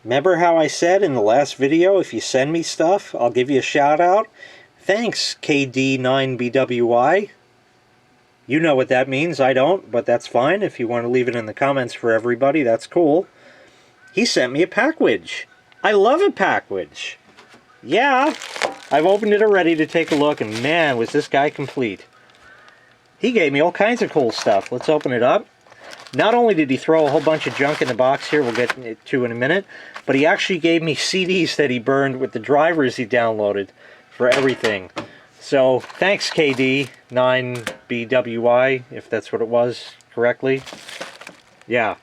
Remember how I said in the last video, if you send me stuff, I'll give you a shout out? Thanks, kd9bwi. You know what that means, I don't, but that's fine. If you want to leave it in the comments for everybody, that's cool. He sent me a package. I love a package. Yeah, I've opened it already to take a look, and man, was this guy complete. He gave me all kinds of cool stuff. Let's open it up. Not only did he throw a whole bunch of junk in the box here, we'll get to in a minute, but he actually gave me CDs that he burned with the drivers he downloaded for everything. So, thanks kd9bwi, if that's what it was correctly. Yeah.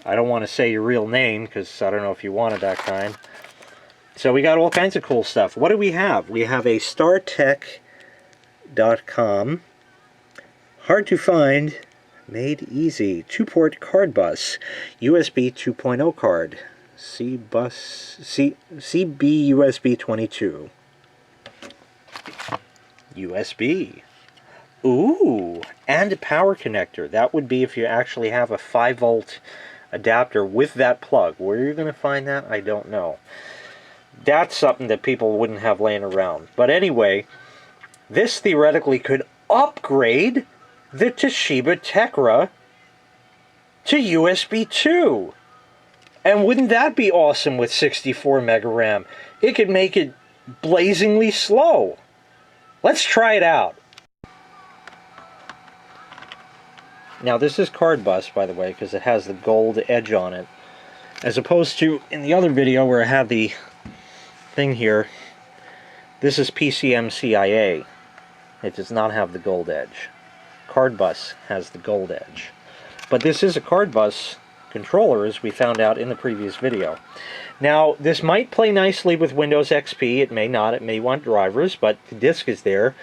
I don't want to say your real name, because I don't know if you wanted that kind. So we got all kinds of cool stuff. What do we have? We have a startech.com, hard to find, made easy, 2-port CardBus, USB 2.0 card, CB USB 22. USB. Ooh, and a power connector. That would be if you actually have a 5-volt adapter with that plug. Where you're going to find that, I don't know. That's something that people wouldn't have laying around. But anyway, this theoretically could upgrade the Toshiba Tecra to USB 2. And wouldn't that be awesome with 64 mega RAM? It could make it blazingly slow. Let's try it out. Now this is CardBus, by the way, because it has the gold edge on it. As opposed to in the other video where I had the thing here, this is PCMCIA. It does not have the gold edge. CardBus has the gold edge. But this is a CardBus controller, as we found out in the previous video. Now, this might play nicely with Windows XP. It may not. It may want drivers, but the disk is there.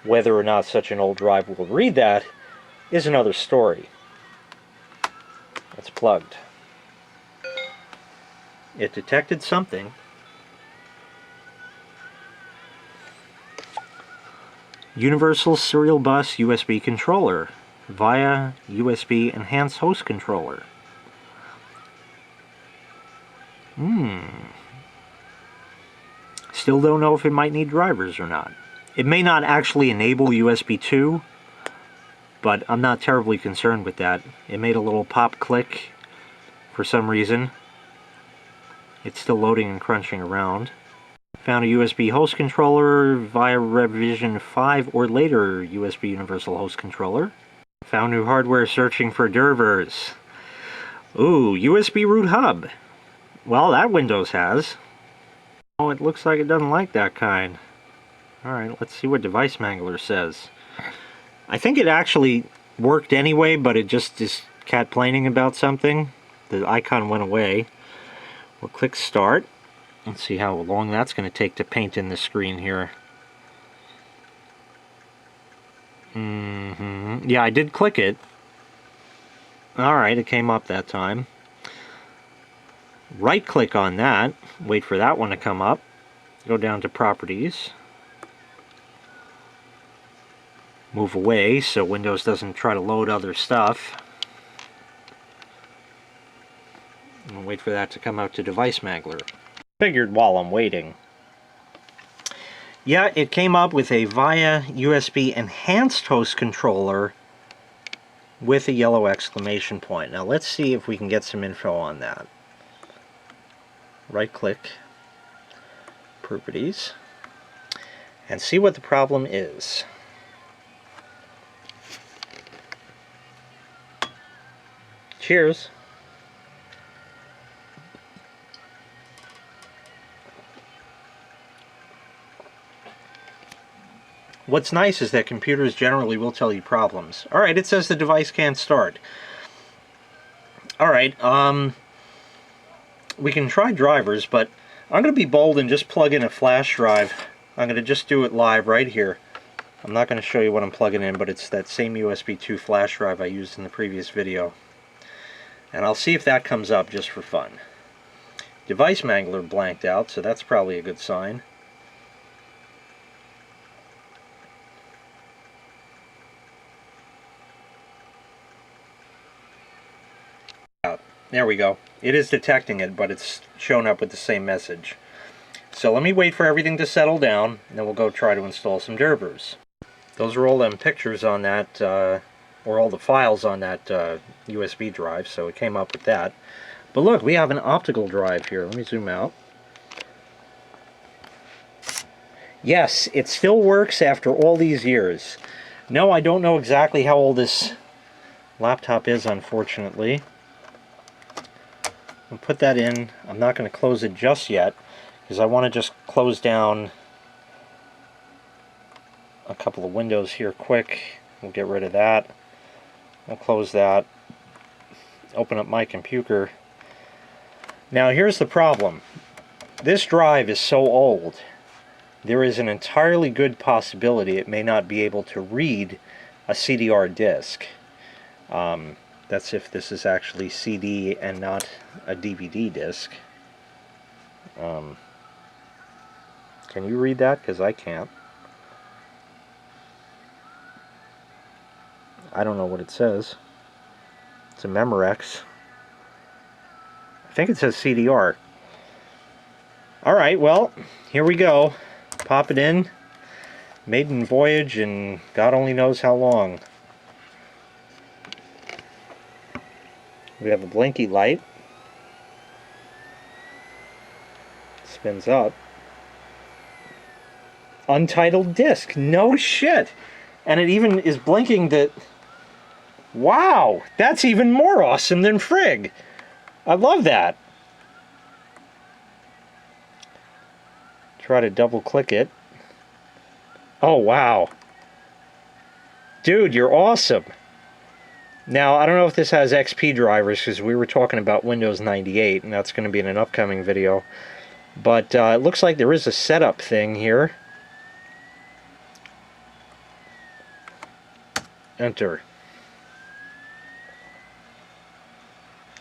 Whether or not such an old drive will read that is another story. It's plugged. It detected something. Universal Serial Bus USB Controller via USB Enhanced Host Controller. Still don't know if it might need drivers or not. It may not actually enable USB 2, but I'm not terribly concerned with that. It made a little pop click for some reason. It's still loading and crunching around. Found a USB host controller via revision 5 or later USB Universal Host Controller. Found new hardware searching for drivers. Ooh, USB root hub. Well, that Windows has. Oh, it looks like it doesn't like that kind. Alright, let's see what Device Mangler says. I think it actually worked anyway, but it just is cat-plaining about something. The icon went away. We'll click Start. Let's see how long that's going to take to paint in the screen here. Yeah, I did click it. Alright, it came up that time. Right-click on that. Wait for that one to come up. Go down to Properties. Move away so Windows doesn't try to load other stuff. And wait for that to come out to Device Mangler. Figured while I'm waiting. Yeah, it came up with a via USB Enhanced Host Controller with a yellow exclamation point. Now let's see if we can get some info on that. Right click, Properties, and see what the problem is. Cheers. What's nice is that computers generally will tell you problems. Alright, it says the device can't start. Alright, we can try drivers, but I'm going to be bold and just plug in a flash drive. I'm going to just do it live right here. I'm not going to show you what I'm plugging in, but it's that same USB 2 flash drive I used in the previous video. And I'll see if that comes up just for fun. Device Mangler blanked out, so that's probably a good sign. There we go. It is detecting it, but it's showing up with the same message. So let me wait for everything to settle down, and then we'll go try to install some drivers. Those are all them pictures on that, or all the files on that USB drive, so it came up with that. But look, we have an optical drive here. Let me zoom out. Yes, it still works after all these years. No, I don't know exactly how old this laptop is, unfortunately. I'll put that in. I'm not going to close it just yet, because I want to just close down a couple of windows here quick. We'll get rid of that. We'll close that. Open up my computer. Now here's the problem. This drive is so old, there is an entirely good possibility it may not be able to read a CDR disc. That's if this is actually CD and not a DVD disc. Can you read that? Because I can't. I don't know what it says. It's a Memorex. I think it says CDR. Alright, well, here we go. Pop it in. Maiden voyage, and God only knows how long. We have a blinky light. Spins up. Untitled disc. No shit! And it even is blinking that... Wow! That's even more awesome than frig! I love that! Try to double click it. Oh, wow. Dude, you're awesome! Now, I don't know if this has XP drivers, because we were talking about Windows 98, and that's going to be in an upcoming video. But it looks like there is a setup thing here. Enter.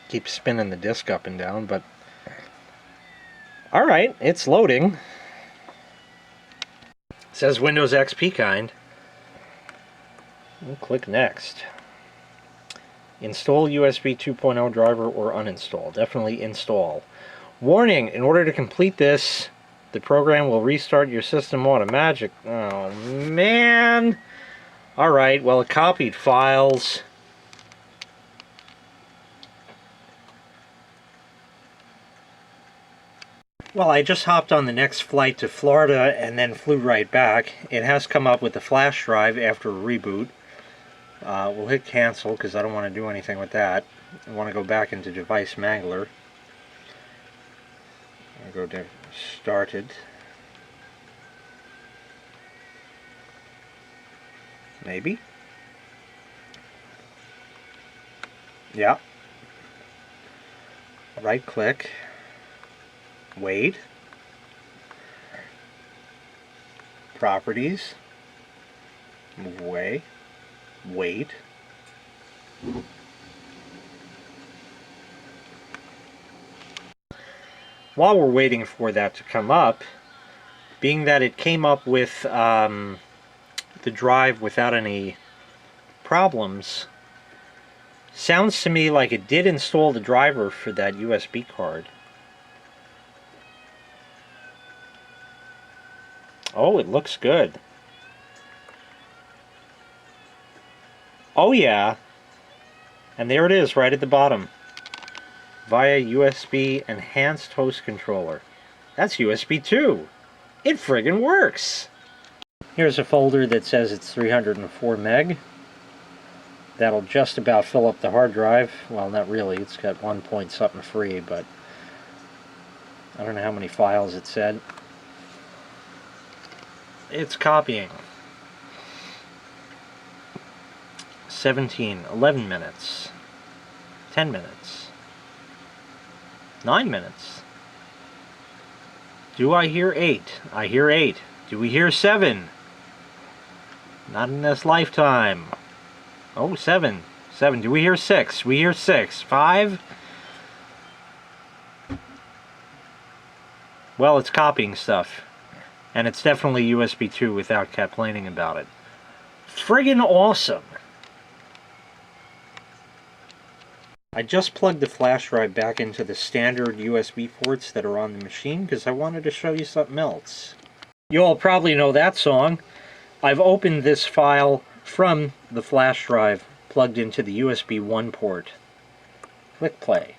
Keep spinning the disk up and down, but... Alright, it's loading. It says Windows XP kind. We'll click Next. Install USB 2.0 driver or uninstall. Definitely install. Warning, in order to complete this, the program will restart your system automatically. Oh, man! Alright, well, it copied files. Well, I just hopped on the next flight to Florida and then flew right back. It has come up with the flash drive after a reboot. We'll hit cancel because I don't want to do anything with that. I want to go back into Device Mangler. I'll go to Started. Maybe. Yeah. Right click. Wait. Properties. Move away. Wait. While we're waiting for that to come up, being that it came up with the drive without any problems, sounds to me like it did install the driver for that USB card. Oh, it looks good. Oh yeah, and there it is right at the bottom. Via USB Enhanced Host Controller. That's USB 2. It friggin' works! Here's a folder that says it's 304 meg. That'll just about fill up the hard drive. Well, not really. It's got 1 point something free, but I don't know how many files it said. It's copying. 11 minutes. 10 minutes. 9 minutes. Do I hear 8? I hear 8. Do we hear 7? Not in this lifetime. Oh, 7. 7. Do we hear 6? We hear 6. 5? Well, it's copying stuff. And it's definitely USB 2 without complaining about it. Friggin' awesome! I just plugged the flash drive back into the standard USB ports that are on the machine because I wanted to show you something else. You all probably know that song. I've opened this file from the flash drive plugged into the USB 1 port. Click play.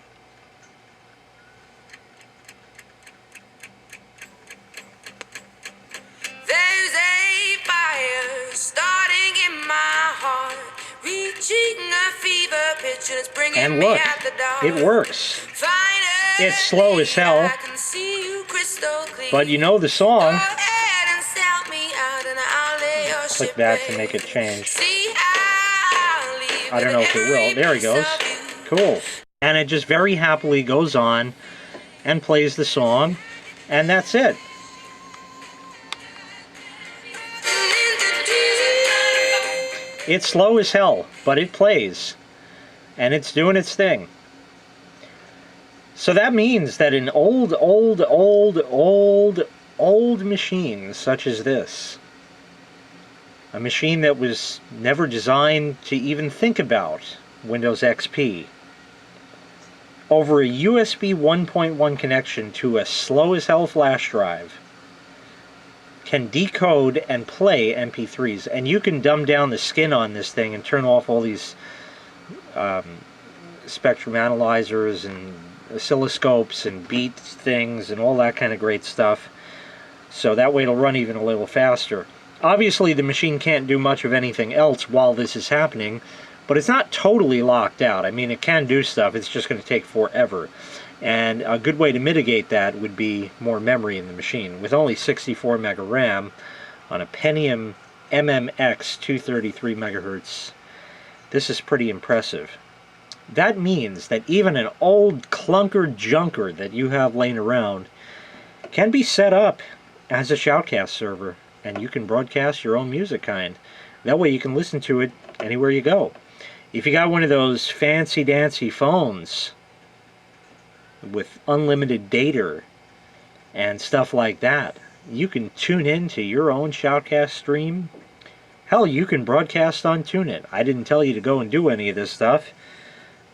There's a fire starting in my heart, reaching a fever pitch, and it's bringing And me look, out the dark. it works. Finally, It's slow as hell, I can see you crystal clear. but you know the song. Go ahead and sell me out and I'll lay your Click ship that bare. to make it change. See, I'll leave I don't know if it will. There he goes. Cool. And it just very happily goes on and plays the song, and that's it. It's slow as hell, but it plays, and it's doing its thing. So that means that in old machines such as this, a machine that was never designed to even think about Windows XP, over a USB 1.1 connection to a slow as hell flash drive, can decode and play MP3s. And you can dumb down the skin on this thing and turn off all these spectrum analyzers and oscilloscopes and beat things and all that kind of great stuff. So that way it'll run even a little faster. Obviously the machine can't do much of anything else while this is happening, but it's not totally locked out. I mean, it can do stuff, it's just going to take forever. And a good way to mitigate that would be more memory in the machine. With only 64 meg of RAM on a Pentium MMX 233 megahertz, this is pretty impressive. That means that even an old clunker junker that you have laying around can be set up as a shoutcast server, and you can broadcast your own music kind. That way you can listen to it anywhere you go. If you got one of those fancy dancy phones with unlimited data and stuff like that, you can tune into your own shoutcast stream. Hell, you can broadcast on TuneIn. I didn't tell you to go and do any of this stuff,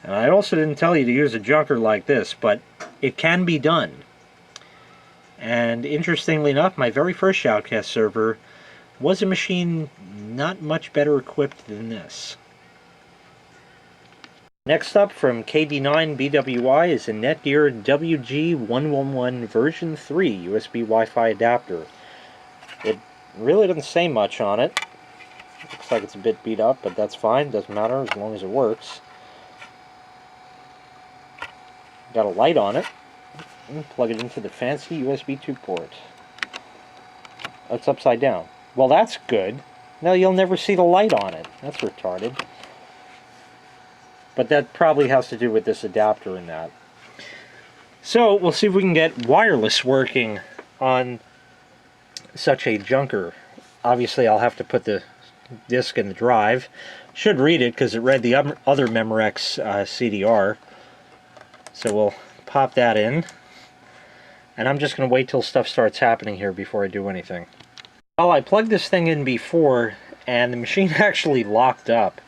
and I also didn't tell you to use a junker like this, but it can be done. And interestingly enough, my very first shoutcast server was a machine not much better equipped than this. Next up from kd9bwi is a Netgear WG111 version 3 USB Wi-Fi adapter. It really doesn't say much on it. Looks like it's a bit beat up, but that's fine, doesn't matter as long as it works. Got a light on it. Plug it into the fancy USB 2 port. It's upside down. Well, that's good. Now you'll never see the light on it. That's retarded. But that probably has to do with this adapter and that. So we'll see if we can get wireless working on such a junker. Obviously I'll have to put the disk in the drive. Should read it because it read the other Memorex CDR. So we'll pop that in. And I'm just going to wait till stuff starts happening here before I do anything. Well, I plugged this thing in before and the machine actually locked up.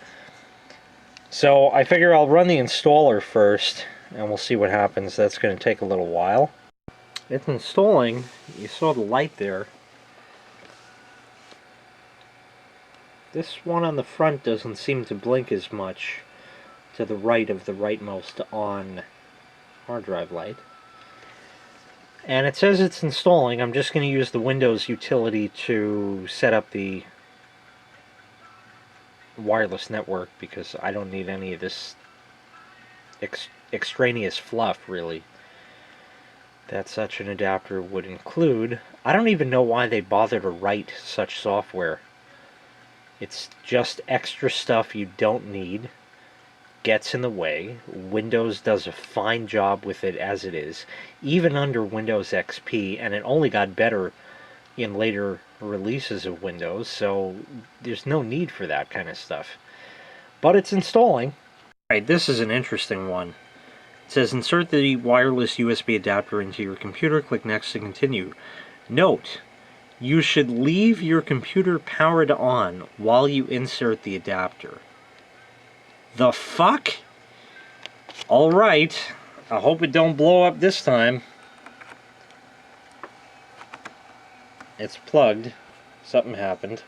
So I figure I'll run the installer first and we'll see what happens. That's going to take a little while. It's installing. You saw the light there. This one on the front doesn't seem to blink as much to the right of the rightmost on hard drive light. And it says it's installing. I'm just going to use the Windows utility to set up the wireless network because I don't need any of this extraneous fluff, really, that such an adapter would include. I don't even know why they bother to write such software. It's just extra stuff you don't need, gets in the way. Windows does a fine job with it as it is, even under Windows XP, and it only got better in later releases of Windows, so there's no need for that kind of stuff. But it's installing. Alright, this is an interesting one. It says, insert the wireless USB adapter into your computer, click next to continue. Note, you should leave your computer powered on while you insert the adapter. The fuck? Alright, I hope it don't blow up this time. It's plugged. Something happened.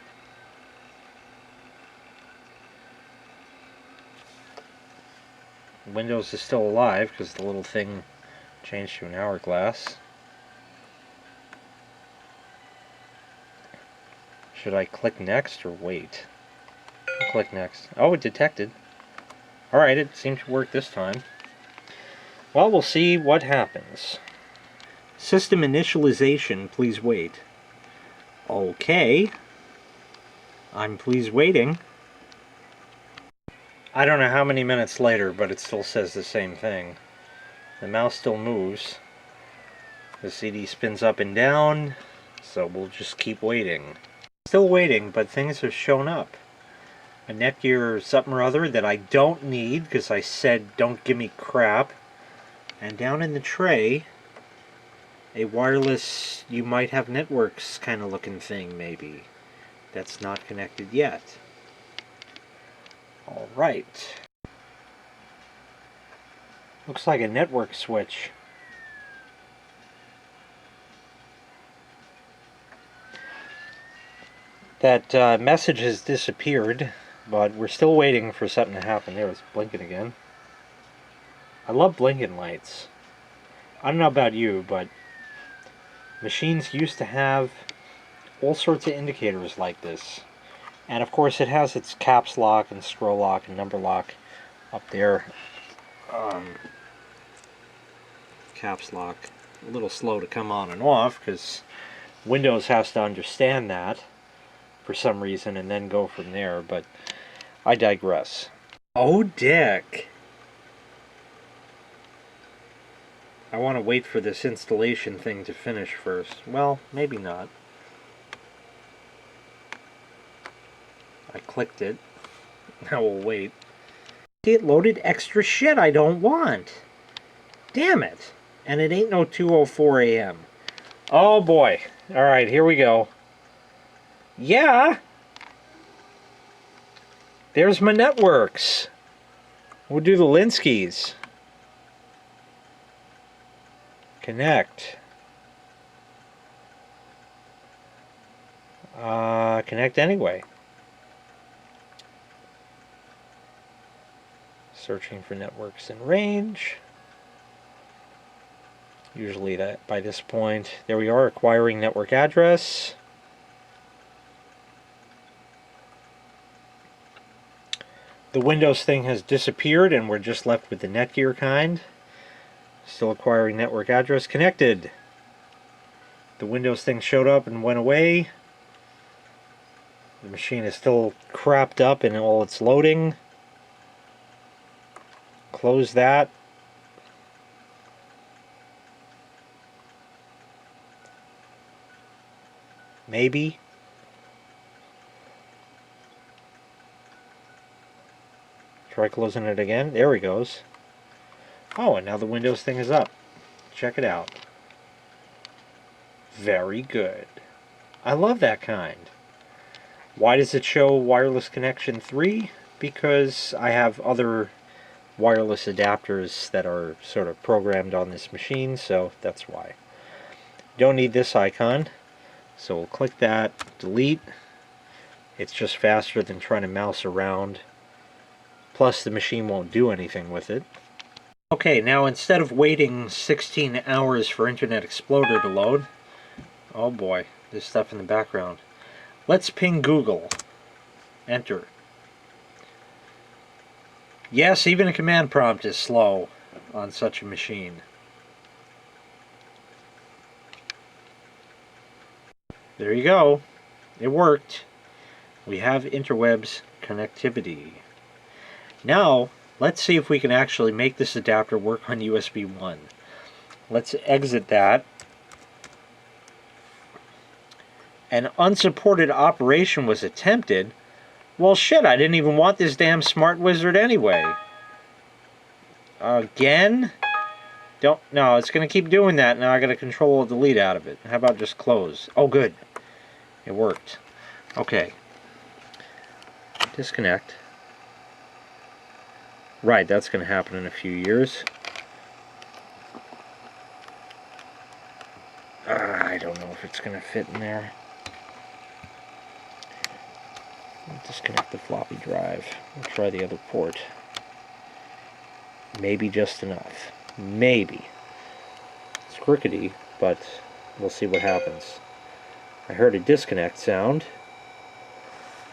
Windows is still alive because the little thing changed to an hourglass. Should I click next or wait? I'll click next. Oh, it detected. Alright, it seemed to work this time. Well, we'll see what happens. System initialization, please wait. Okay. I'm please waiting. I don't know how many minutes later, but it still says the same thing. The mouse still moves. The CD spins up and down, so we'll just keep waiting. Still waiting, but things have shown up. A Netgear something or other that I don't need because I said don't give me crap. And down in the tray, a wireless, you might have networks kind of looking thing maybe. That's not connected yet. Alright. Looks like a network switch. That message has disappeared, but we're still waiting for something to happen. There, it's blinking again. I love blinking lights. I don't know about you, but machines used to have all sorts of indicators like this. And of course it has its caps lock and scroll lock and number lock up there. Caps lock, a little slow to come on and off because Windows has to understand that for some reason and then go from there, but I digress. Oh, Dick! I want to wait for this installation thing to finish first. Well, maybe not. I clicked it. Now we'll wait. It loaded extra shit I don't want. Damn it. And it ain't no 2:04 a.m. Oh boy. Alright, here we go. Yeah! There's my networks. We'll do the Linskys. Connect. Connect anyway. Searching for networks in range. Usually that by this point, there we are, acquiring network address. The Windows thing has disappeared and we're just left with the Netgear kind. Still acquiring network address. Connected. The Windows thing showed up and went away. The machine is still crapped up in all its loading. Close that. Maybe. Try closing it again. There he goes. Oh, and now the Windows thing is up. Check it out. Very good. I love that kind. Why does it show wireless connection 3? Because I have other wireless adapters that are sort of programmed on this machine, so that's why. Don't need this icon, so we'll click that, delete. It's just faster than trying to mouse around. Plus the machine won't do anything with it. Okay, now instead of waiting 16 hours for Internet Explorer to load, oh boy, there's stuff in the background. Let's ping Google. Enter. Yes, even a command prompt is slow on such a machine. There you go. It worked. We have interwebs connectivity. Now, let's see if we can actually make this adapter work on USB 1. Let's exit that. An unsupported operation was attempted. Well, shit, I didn't even want this damn smart wizard anyway. Again? No, it's going to keep doing that. Now I got to control delete out of it. How about just close? Oh, good. It worked. Okay. Disconnect. Right, that's going to happen in a few years. I don't know if it's going to fit in there. Disconnect the floppy drive. We'll try the other port. Maybe just enough. Maybe. It's crookedy, but we'll see what happens. I heard a disconnect sound.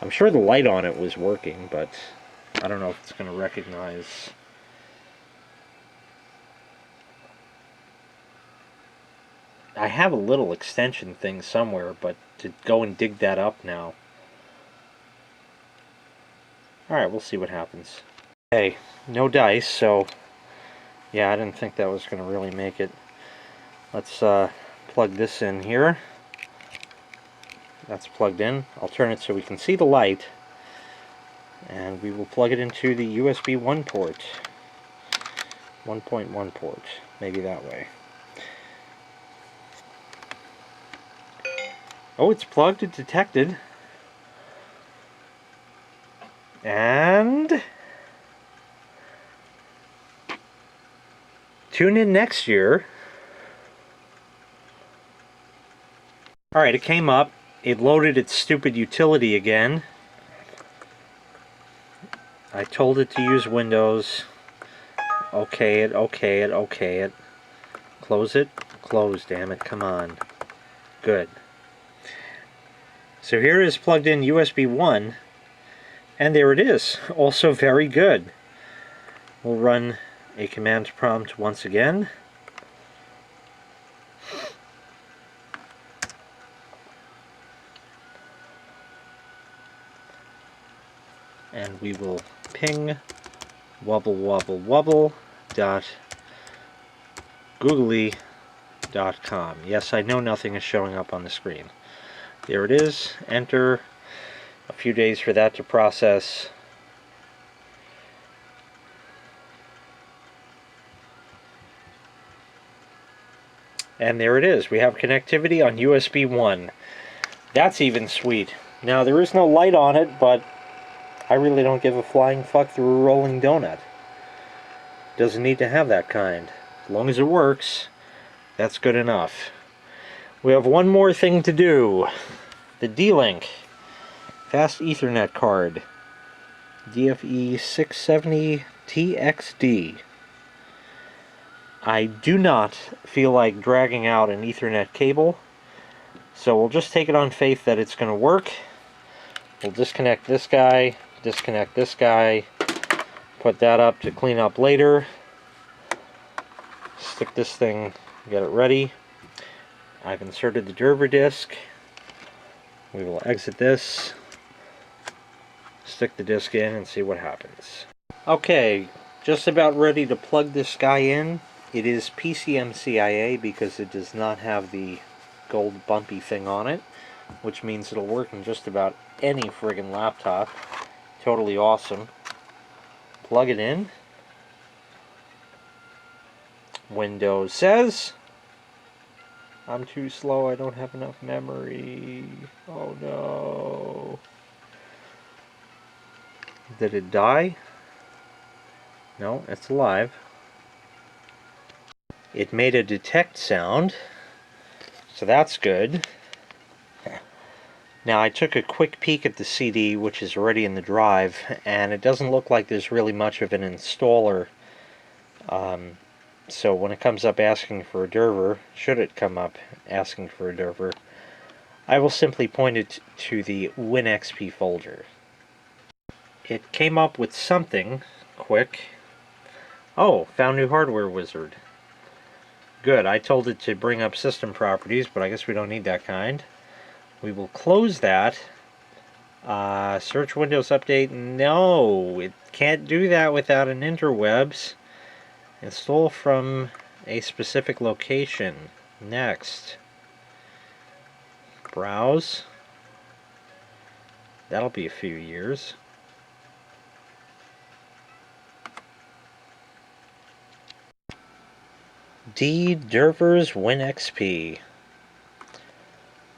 I'm sure the light on it was working, but I don't know if it's going to recognize. I have a little extension thing somewhere, but to go and dig that up now. Alright, we'll see what happens. Hey, no dice, so yeah, I didn't think that was going to really make it. Let's plug this in here. That's plugged in. I'll turn it so we can see the light. And we will plug it into the USB 1 port. 1.1 port. Maybe that way. Oh, it's plugged. It detected. And tune in next year. Alright, it came up. It loaded its stupid utility again. I told it to use Windows. Okay it, okay it, okay it. Close it. Close, damn it, come on. Good. So here is plugged in USB 1. And there it is. Also very good. We'll run a command prompt once again. And we will ping wubble wubble wubble dot googly.com. Yes, I know nothing is showing up on the screen. There it is. Enter. A few days for that to process. And there it is. We have connectivity on USB 1. That's even sweet. Now, there is no light on it, but I really don't give a flying fuck through a rolling donut. Doesn't need to have that kind. As long as it works, that's good enough. We have one more thing to do. The D-Link Fast Ethernet card. DFE 670 TXD. I do not feel like dragging out an Ethernet cable, so we'll just take it on faith that it's going to work. We'll disconnect this guy, disconnect this guy, put that up to clean up later, stick this thing, get it ready. I've inserted the driver disc. We will exit this, stick the disc in, and see what happens. Okay, just about ready to plug this guy in. It is PCMCIA because it does not have the gold bumpy thing on it, which means it'll work in just about any friggin' laptop. Totally awesome. Plug it in. Windows says, I'm too slow, I don't have enough memory. Oh no. Did it die? No, it's alive. It made a detect sound, so that's good. Now I took a quick peek at the CD, which is already in the drive, and it doesn't look like there's really much of an installer. So when it comes up asking for a driver, should it come up asking for a driver, I will simply point it to the WinXP folder. It came up with something quick. Oh, found new hardware wizard. Good, I told it to bring up system properties, but I guess we don't need that kind. We will close that. Search Windows Update. No, it can't do that without an interwebs. Install from a specific location. Next. Browse. That'll be a few years. drivers WinXP.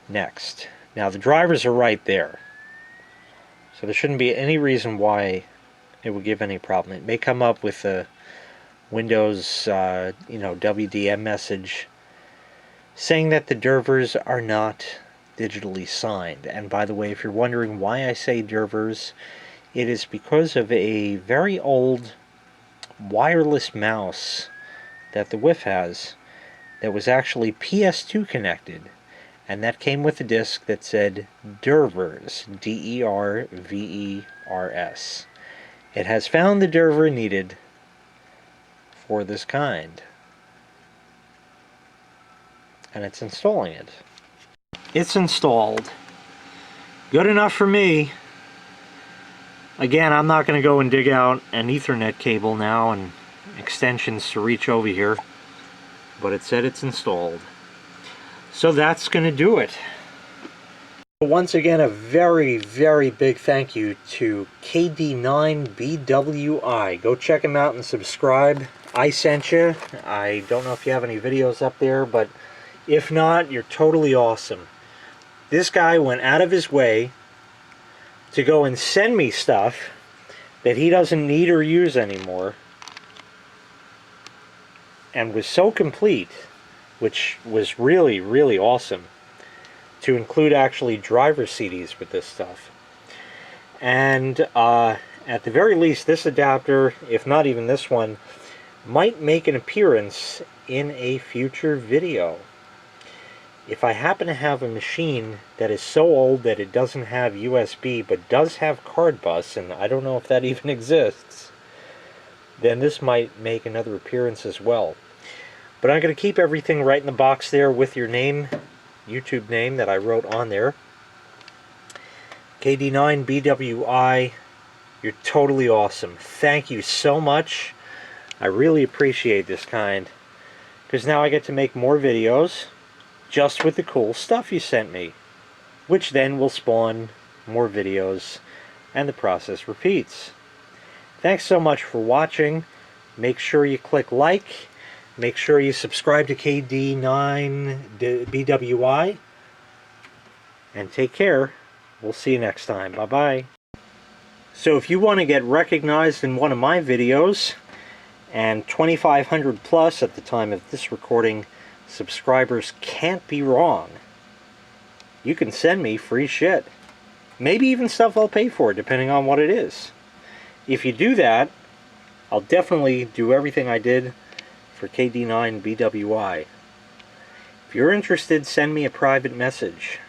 Next. Now the drivers are right there. So there shouldn't be any reason why it would give any problem. It may come up with a Windows, WDM message saying that the drivers are not digitally signed. And by the way, if you're wondering why I say drivers, it is because of a very old wireless mouse that the WIF has that was actually PS2 connected, and that came with a disc that said Dervers, D-E-R-V-E-R-S. It has found the driver needed for this kind, and it's installing it. It's installed. Good enough for me. Again, I'm not going to go and dig out an Ethernet cable now and extensions to reach over here, but it said it's installed. So that's going to do it. Once again, a very, very big thank you to kd9bwi. Go check him out and subscribe. I sent you. I don't know if you have any videos up there, but if not, you're totally awesome. This guy went out of his way to go and send me stuff that he doesn't need or use anymore, and was so complete, which was really, really awesome, to include actually driver CDs with this stuff. And at the very least, this adapter, if not even this one, might make an appearance in a future video. If I happen to have a machine that is so old that it doesn't have USB but does have CardBus, and I don't know if that even exists, then this might make another appearance as well. But I'm going to keep everything right in the box there with your name, YouTube name that I wrote on there. kd9bwi, you're totally awesome. Thank you so much. I really appreciate this kind, because now I get to make more videos just with the cool stuff you sent me, which then will spawn more videos, and the process repeats. Thanks so much for watching. Make sure you click like. Make sure you subscribe to kd9bwi. And take care. We'll see you next time. Bye-bye. So if you want to get recognized in one of my videos, and 2,500 plus at the time of this recording subscribers can't be wrong, you can send me free shit. Maybe even stuff I'll pay for, depending on what it is. If you do that, I'll definitely do everything I did for kd9bwi. If you're interested, send me a private message.